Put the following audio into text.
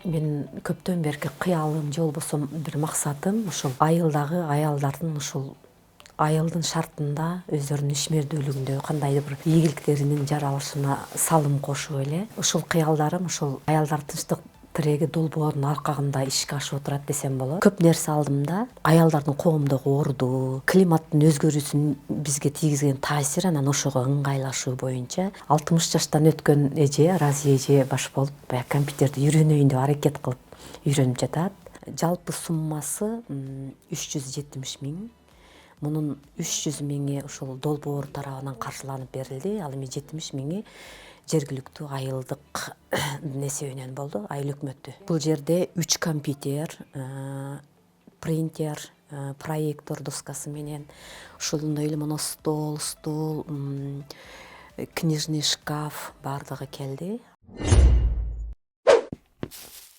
Мен көптөн берки кыялым же болбосо бир максатым ушул айылдагы аялдардын ушул айылдын шартында өздөрүнүн ишмердүүлүгүндө кандайдыр бир ийгиликтеринин жаралышына салым кошуп эле ушул кыялдарым ушул аялдар тынчтык тиреги долбоордун аркагында ишке ашып отурат десем болот. Көп нерсе алдым да. Аялдардын коомдогу орду, климаттын өзгөрүүсүнүн бизге тийгизген таасири, анан ошого ыңгайлашуу боюнча 60 жаштан өткөн эже, Разия эже баш болуп, баягы компьютерди үйрөнөйүн деп аракет кылып үйрөнүп жатат. Жалпы суммасы 370 миң. Мунун 300 миңи ушул долбоор тарабынан каршыланып берилди. Ал эми 70 миңи жергиликтүү айылдык эсебинен болду, айыл өкмөтү. Бул жерде 3 компьютер, принтер, проектор доскасы менен, ошондой эле моно стол, стул, книжный шкаф баардыгы келди.